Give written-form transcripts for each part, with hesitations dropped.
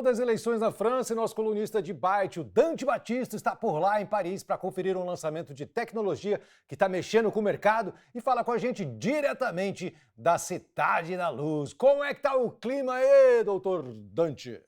falou das eleições na França e nosso colunista de Byte, o Dante Batista, está por lá em Paris para conferir um lançamento de tecnologia que está mexendo com o mercado e fala com a gente diretamente da Cidade da Luz. Como é que tá o clima aí, doutor Dante?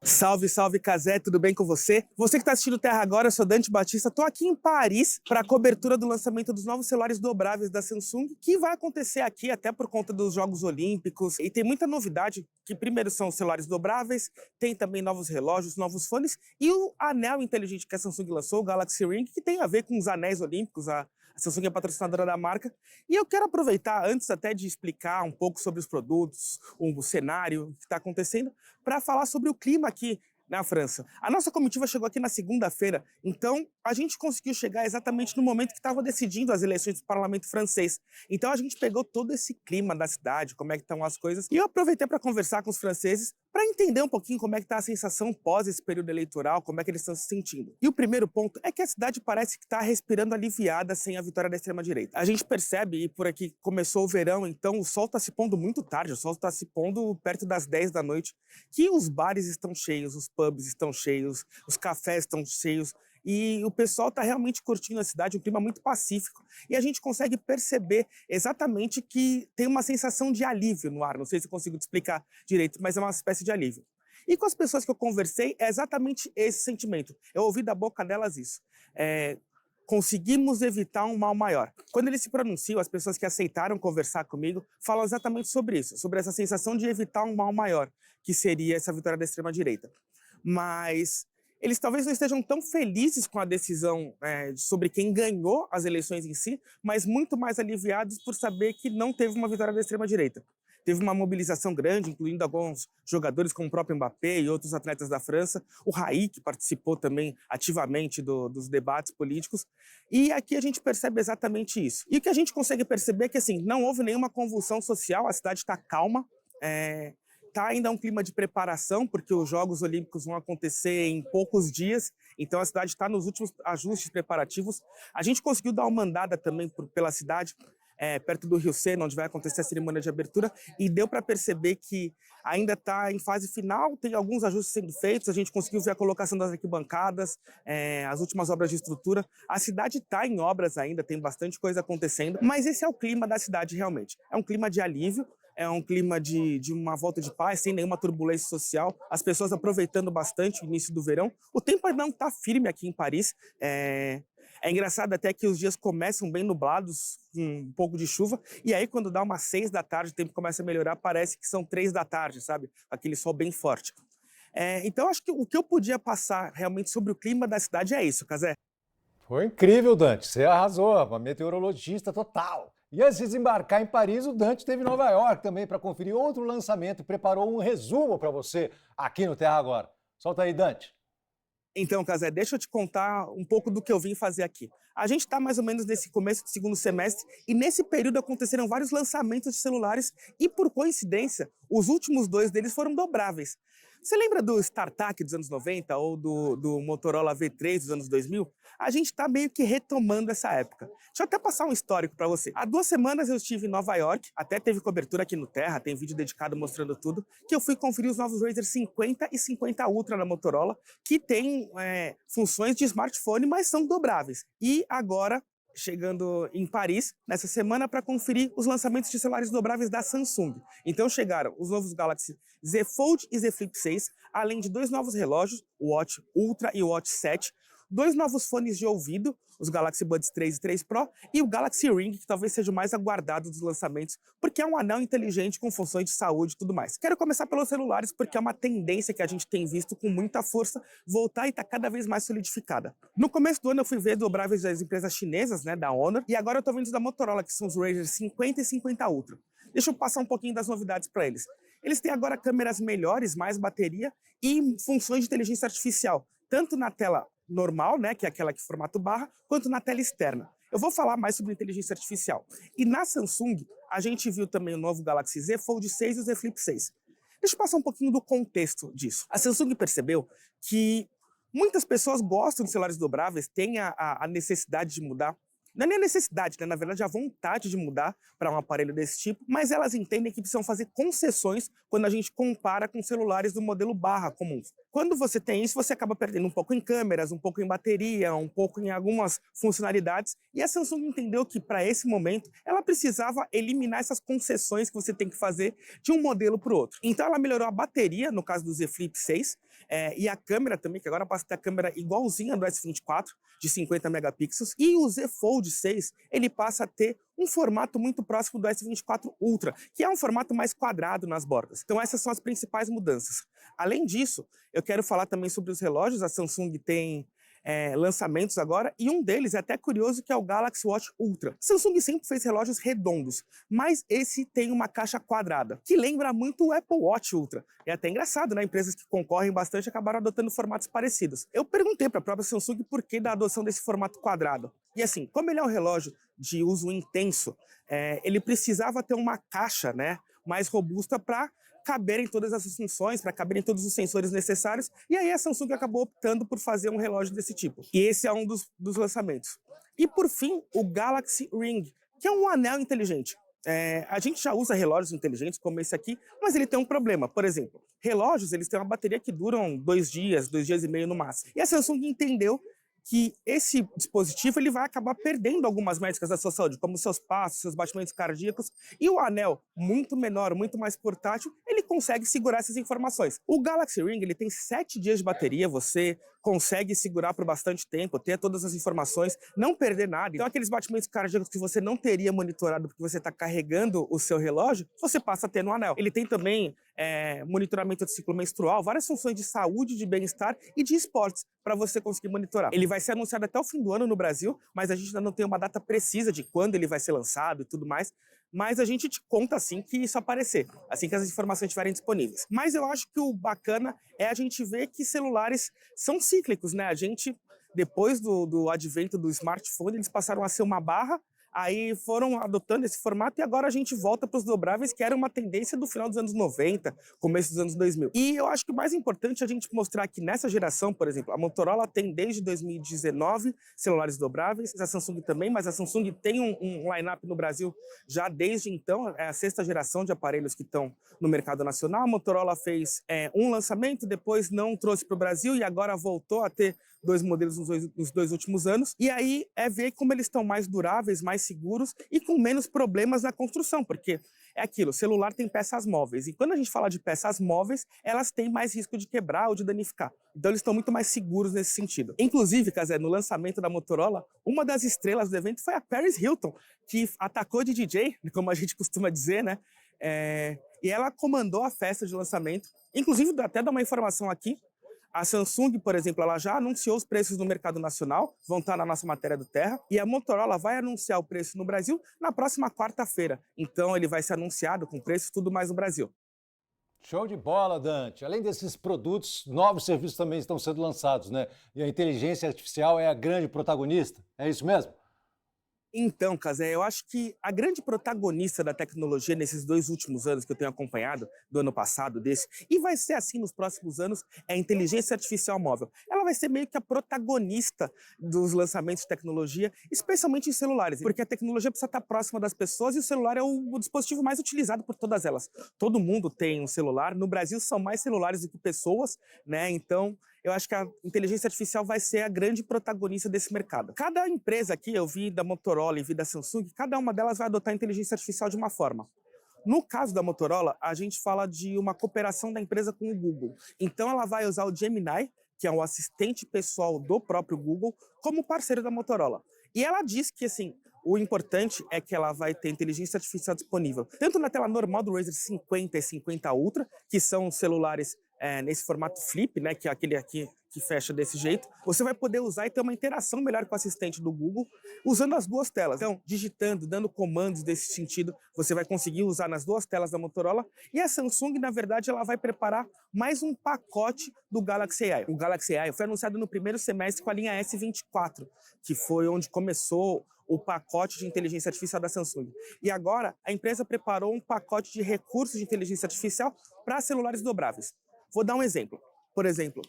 Salve, salve, Cazé, tudo bem com você? Você que está assistindo Terra Agora, eu sou Dante Batista, estou aqui em Paris para a cobertura do lançamento dos novos celulares dobráveis da Samsung, que vai acontecer aqui até por conta dos Jogos Olímpicos. E tem muita novidade, que primeiro são os celulares dobráveis, tem também novos relógios, novos fones e o anel inteligente que a Samsung lançou, o Galaxy Ring, que tem a ver com os anéis olímpicos, a Samsung é patrocinadora da marca. E eu quero aproveitar, antes até de explicar um pouco sobre os produtos, o cenário que está acontecendo, para falar sobre o clima aqui na França. A nossa comitiva chegou aqui na segunda-feira, então a gente conseguiu chegar exatamente no momento que estava decidindo as eleições do parlamento francês. Então a gente pegou todo esse clima da cidade, como é que estão as coisas, e eu aproveitei para conversar com os franceses para entender um pouquinho como é que está a sensação pós esse período eleitoral, como é que eles estão se sentindo. E o primeiro ponto é que a cidade parece que está respirando aliviada sem a vitória da extrema-direita. A gente percebe, e por aqui começou o verão, então o sol está se pondo muito tarde, o sol está se pondo perto das 10 da noite, que os bares estão cheios, os pubs estão cheios, os cafés estão cheios, e o pessoal está realmente curtindo a cidade, um clima muito pacífico. E a gente consegue perceber exatamente que tem uma sensação de alívio no ar. Não sei se eu consigo te explicar direito, mas é uma espécie de alívio. E com as pessoas que eu conversei, é exatamente esse sentimento. Eu ouvi da boca delas isso. Conseguimos evitar um mal maior. Quando eles se pronunciam, as pessoas que aceitaram conversar comigo falam exatamente sobre isso, sobre essa sensação de evitar um mal maior, que seria essa vitória da extrema-direita. Mas eles talvez não estejam tão felizes com a decisão sobre quem ganhou as eleições em si, mas muito mais aliviados por saber que não teve uma vitória da extrema-direita. Teve uma mobilização grande, incluindo alguns jogadores como o próprio Mbappé e outros atletas da França. O Raí, que participou também ativamente dos debates políticos. E aqui a gente percebe exatamente isso. E o que a gente consegue perceber é que assim, não houve nenhuma convulsão social, a cidade está calma. Está ainda um clima de preparação, porque os Jogos Olímpicos vão acontecer em poucos dias, então a cidade está nos últimos ajustes preparativos. A gente conseguiu dar uma andada também pela cidade, perto do Rio Sena, onde vai acontecer a cerimônia de abertura, e deu para perceber que ainda está em fase final, tem alguns ajustes sendo feitos, a gente conseguiu ver a colocação das arquibancadas, as últimas obras de estrutura. A cidade está em obras ainda, tem bastante coisa acontecendo, mas esse é o clima da cidade realmente. É um clima de alívio, é um clima de uma volta de paz, sem nenhuma turbulência social, as pessoas aproveitando bastante o início do verão. O tempo ainda não está firme aqui em Paris, é engraçado até que os dias começam bem nublados, com um pouco de chuva, e aí quando dá umas 6 da tarde, o tempo começa a melhorar, parece que são 3 da tarde, sabe? Aquele sol bem forte. Então acho que o que eu podia passar realmente sobre o clima da cidade é isso, Cazé. Foi incrível, Dante. Você arrasou, uma meteorologista total. E antes de desembarcar em Paris, o Dante esteve em Nova York também para conferir outro lançamento e preparou um resumo para você aqui no Terra Agora. Solta aí, Dante. Então, Cazé, deixa eu te contar um pouco do que eu vim fazer aqui. A gente está mais ou menos nesse começo do segundo semestre e nesse período aconteceram vários lançamentos de celulares e, por coincidência, os últimos 2 deles foram dobráveis. Você lembra do StarTAC dos anos 90 ou do Motorola V3 dos anos 2000? A gente está meio que retomando essa época. Deixa eu até passar um histórico para você. Há 2 semanas eu estive em Nova York, até teve cobertura aqui no Terra, tem vídeo dedicado mostrando tudo, que eu fui conferir os novos Razr 50 e 50 Ultra da Motorola, que tem funções de smartphone, mas são dobráveis. E agora, chegando em Paris, nessa semana, para conferir os lançamentos de celulares dobráveis da Samsung. Então chegaram os novos Galaxy Z Fold e Z Flip 6, além de 2 novos relógios, o Watch Ultra e o Watch 7, 2 novos fones de ouvido, os Galaxy Buds 3 e 3 Pro, e o Galaxy Ring, que talvez seja o mais aguardado dos lançamentos, porque é um anel inteligente com funções de saúde e tudo mais. Quero começar pelos celulares, porque é uma tendência que a gente tem visto com muita força voltar e está cada vez mais solidificada. No começo do ano eu fui ver dobráveis das empresas chinesas, da Honor, e agora eu estou vendo os da Motorola, que são os Razr 50 e 50 Ultra. Deixa eu passar um pouquinho das novidades para eles. Eles têm agora câmeras melhores, mais bateria e funções de inteligência artificial, tanto na tela normal, que é aquela que formato barra, quanto na tela externa. Eu vou falar mais sobre inteligência artificial. E na Samsung, a gente viu também o novo Galaxy Z Fold 6 e o Z Flip 6. Deixa eu passar um pouquinho do contexto disso. A Samsung percebeu que muitas pessoas gostam de celulares dobráveis, têm a necessidade de mudar, não é nem a necessidade, né? Na verdade, a vontade de mudar para um aparelho desse tipo, mas elas entendem que precisam fazer concessões quando a gente compara com celulares do modelo barra comuns. Quando você tem isso, você acaba perdendo um pouco em câmeras, um pouco em bateria, um pouco em algumas funcionalidades, e a Samsung entendeu que, para esse momento, ela precisava eliminar essas concessões que você tem que fazer de um modelo para o outro. Então, ela melhorou a bateria, no caso do Z Flip 6, e a câmera também, que agora passa a ter a câmera igualzinha do S24, de 50 megapixels, e o Z Fold 6, ele passa a ter um formato muito próximo do S24 Ultra, que é um formato mais quadrado nas bordas. Então essas são as principais mudanças. Além disso, eu quero falar também sobre os relógios. A Samsung tem lançamentos agora, e um deles é até curioso, que é o Galaxy Watch Ultra. A Samsung sempre fez relógios redondos, mas esse tem uma caixa quadrada, que lembra muito o Apple Watch Ultra. É até engraçado, né? Empresas que concorrem bastante acabaram adotando formatos parecidos. Eu perguntei para a própria Samsung por que da adoção desse formato quadrado. E assim, como ele é um relógio de uso intenso, ele precisava ter uma caixa, né, mais robusta para caberem todas as funções, para caberem todos os sensores necessários, e aí a Samsung acabou optando por fazer um relógio desse tipo. E esse é um dos lançamentos. E por fim, o Galaxy Ring, que é um anel inteligente. A gente já usa relógios inteligentes como esse aqui, mas ele tem um problema. Por exemplo, relógios, eles têm uma bateria que duram 2 dias, 2 dias e meio no máximo. E a Samsung entendeu que esse dispositivo ele vai acabar perdendo algumas métricas da sua saúde, como seus passos, seus batimentos cardíacos, e o anel, muito menor, muito mais portátil, ele consegue segurar essas informações. O Galaxy Ring ele tem 7 dias de bateria, você consegue segurar por bastante tempo, ter todas as informações, não perder nada. Então aqueles batimentos cardíacos que você não teria monitorado porque você está carregando o seu relógio, você passa a ter no anel. Ele tem também monitoramento de ciclo menstrual, várias funções de saúde, de bem-estar e de esportes para você conseguir monitorar. Ele vai ser anunciado até o fim do ano no Brasil, mas a gente ainda não tem uma data precisa de quando ele vai ser lançado e tudo mais. Mas a gente te conta assim que isso aparecer, assim que as informações estiverem disponíveis. Mas eu acho que o bacana é a gente ver que celulares são cíclicos, né? A gente, depois do advento do smartphone, eles passaram a ser uma barra, aí foram adotando esse formato e agora a gente volta para os dobráveis, que era uma tendência do final dos anos 90, começo dos anos 2000. E eu acho que o mais importante é a gente mostrar que nessa geração, por exemplo, a Motorola tem desde 2019 celulares dobráveis, a Samsung também, mas a Samsung tem um line-up no Brasil já desde então, é a 6ª geração de aparelhos que estão no mercado nacional. A Motorola fez um lançamento, depois não trouxe para o Brasil e agora voltou a ter 2 modelos nos 2 últimos anos. E aí é ver como eles estão mais duráveis, mais seguros e com menos problemas na construção, porque é aquilo, o celular tem peças móveis, e quando a gente fala de peças móveis, elas têm mais risco de quebrar ou de danificar. Então eles estão muito mais seguros nesse sentido. Inclusive, Cazé, no lançamento da Motorola, uma das estrelas do evento foi a Paris Hilton, que atacou de DJ, como a gente costuma dizer, né? E ela comandou a festa de lançamento. Inclusive, até dar uma informação aqui, a Samsung, por exemplo, ela já anunciou os preços no mercado nacional, vão estar na nossa matéria do Terra, e a Motorola vai anunciar o preço no Brasil na próxima quarta-feira. Então ele vai ser anunciado com preço tudo mais no Brasil. Show de bola, Dante. Além desses produtos, novos serviços também estão sendo lançados, né? E a inteligência artificial é a grande protagonista, é isso mesmo? Então, Cazé, eu acho que a grande protagonista da tecnologia nesses 2 últimos anos que eu tenho acompanhado, do ano passado, desse, e vai ser assim nos próximos anos, é a inteligência artificial móvel. Ela vai ser meio que a protagonista dos lançamentos de tecnologia, especialmente em celulares, porque a tecnologia precisa estar próxima das pessoas e o celular é o dispositivo mais utilizado por todas elas. Todo mundo tem um celular, no Brasil são mais celulares do que pessoas, né? Então, eu acho que a inteligência artificial vai ser a grande protagonista desse mercado. Cada empresa aqui, eu vi da Motorola e vi da Samsung, cada uma delas vai adotar a inteligência artificial de uma forma. No caso da Motorola, a gente fala de uma cooperação da empresa com o Google. Então ela vai usar o Gemini, que é o assistente pessoal do próprio Google, como parceiro da Motorola. E ela diz que, assim, o importante é que ela vai ter inteligência artificial disponível tanto na tela normal do Razer 50 e 50 Ultra, que são celulares nesse formato flip, né, que é aquele aqui que fecha desse jeito. Você vai poder usar e ter uma interação melhor com o assistente do Google, usando as 2 telas. Então, digitando, dando comandos desse sentido, você vai conseguir usar nas 2 telas da Motorola. E a Samsung, na verdade, ela vai preparar mais um pacote do Galaxy AI. O Galaxy AI foi anunciado no primeiro semestre com a linha S24, que foi onde começou o pacote de inteligência artificial da Samsung. E agora, a empresa preparou um pacote de recursos de inteligência artificial para celulares dobráveis. Vou dar um exemplo. Por exemplo,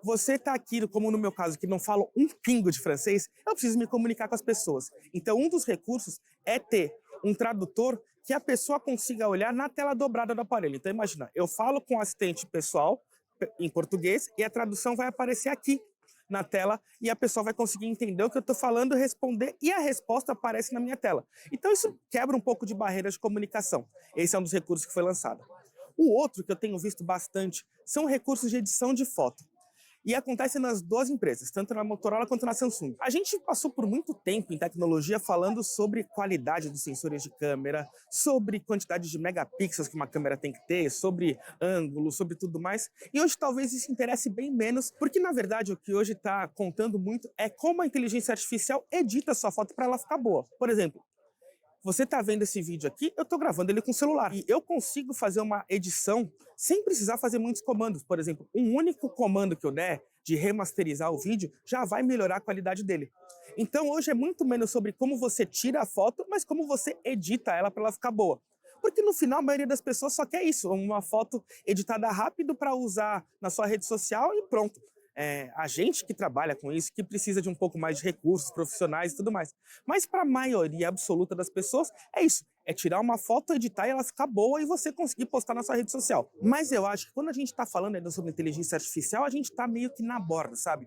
você está aqui, como no meu caso, que não falo um pingo de francês, eu preciso me comunicar com as pessoas. Então, um dos recursos é ter um tradutor que a pessoa consiga olhar na tela dobrada do aparelho. Então, imagina, eu falo com o assistente pessoal em português e a tradução vai aparecer aqui na tela e a pessoa vai conseguir entender o que eu estou falando, responder e a resposta aparece na minha tela. Então, isso quebra um pouco de barreiras de comunicação. Esse é um dos recursos que foi lançado. O outro que eu tenho visto bastante são recursos de edição de foto. E acontece nas duas empresas, tanto na Motorola quanto na Samsung. A gente passou por muito tempo em tecnologia falando sobre qualidade dos sensores de câmera, sobre quantidade de megapixels que uma câmera tem que ter, sobre ângulo, sobre tudo mais. E hoje talvez isso interesse bem menos, porque na verdade o que hoje está contando muito é como a inteligência artificial edita a sua foto para ela ficar boa. Por exemplo, você está vendo esse vídeo aqui, eu estou gravando ele com o celular. E eu consigo fazer uma edição sem precisar fazer muitos comandos. Por exemplo, um único comando que eu der de remasterizar o vídeo já vai melhorar a qualidade dele. Então hoje é muito menos sobre como você tira a foto, mas como você edita ela para ela ficar boa. Porque no final a maioria das pessoas só quer isso, uma foto editada rápido para usar na sua rede social e pronto. A gente que trabalha com isso, que precisa de um pouco mais de recursos profissionais e tudo mais. Mas para a maioria absoluta das pessoas, é isso. É tirar uma foto, editar e ela ficar boa e você conseguir postar na sua rede social. Mas eu acho que quando a gente está falando sobre inteligência artificial, a gente está meio que na borda, sabe?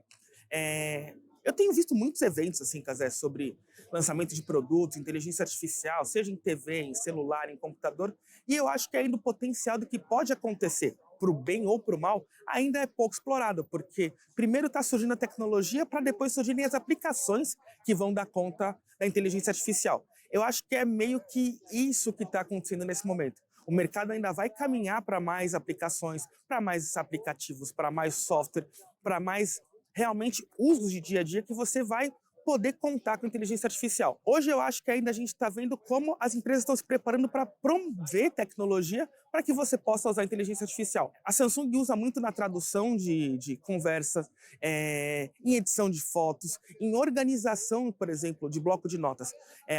Eu tenho visto muitos eventos, assim, Cazé, sobre lançamento de produtos, inteligência artificial, seja em TV, em celular, em computador, e eu acho que ainda o potencial do que pode acontecer, para o bem ou para o mal, ainda é pouco explorado, porque primeiro está surgindo a tecnologia para depois surgirem as aplicações que vão dar conta da inteligência artificial. Eu acho que é meio que isso que está acontecendo nesse momento. O mercado ainda vai caminhar para mais aplicações, para mais aplicativos, para mais software, para mais realmente usos de dia a dia que você vai poder contar com inteligência artificial. Hoje eu acho que ainda a gente está vendo como as empresas estão se preparando para promover tecnologia para que você possa usar a inteligência artificial. A Samsung usa muito na tradução de conversas, em edição de fotos, em organização, por exemplo, de bloco de notas.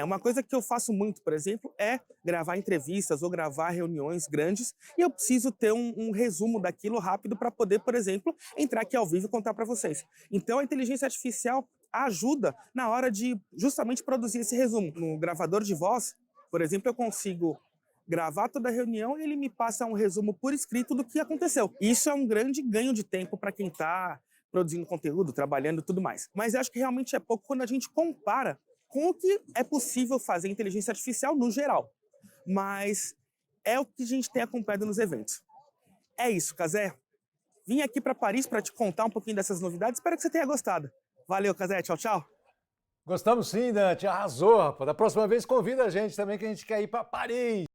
Uma coisa que eu faço muito, por exemplo, é gravar entrevistas ou gravar reuniões grandes e eu preciso ter um resumo daquilo rápido para poder, por exemplo, entrar aqui ao vivo e contar para vocês. Então a inteligência artificial ajuda na hora de justamente produzir esse resumo. No gravador de voz, por exemplo, eu consigo gravar toda a reunião e ele me passa um resumo por escrito do que aconteceu. Isso é um grande ganho de tempo para quem está produzindo conteúdo, trabalhando e tudo mais. Mas eu acho que realmente é pouco quando a gente compara com o que é possível fazer em inteligência artificial no geral. Mas é o que a gente tem acompanhado nos eventos. É isso, Cazé. Vim aqui para Paris para te contar um pouquinho dessas novidades. Espero que você tenha gostado. Valeu, Cazé. Tchau, tchau. Gostamos sim, Dante. Arrasou, rapaz. Da próxima vez convida a gente também, que a gente quer ir para Paris.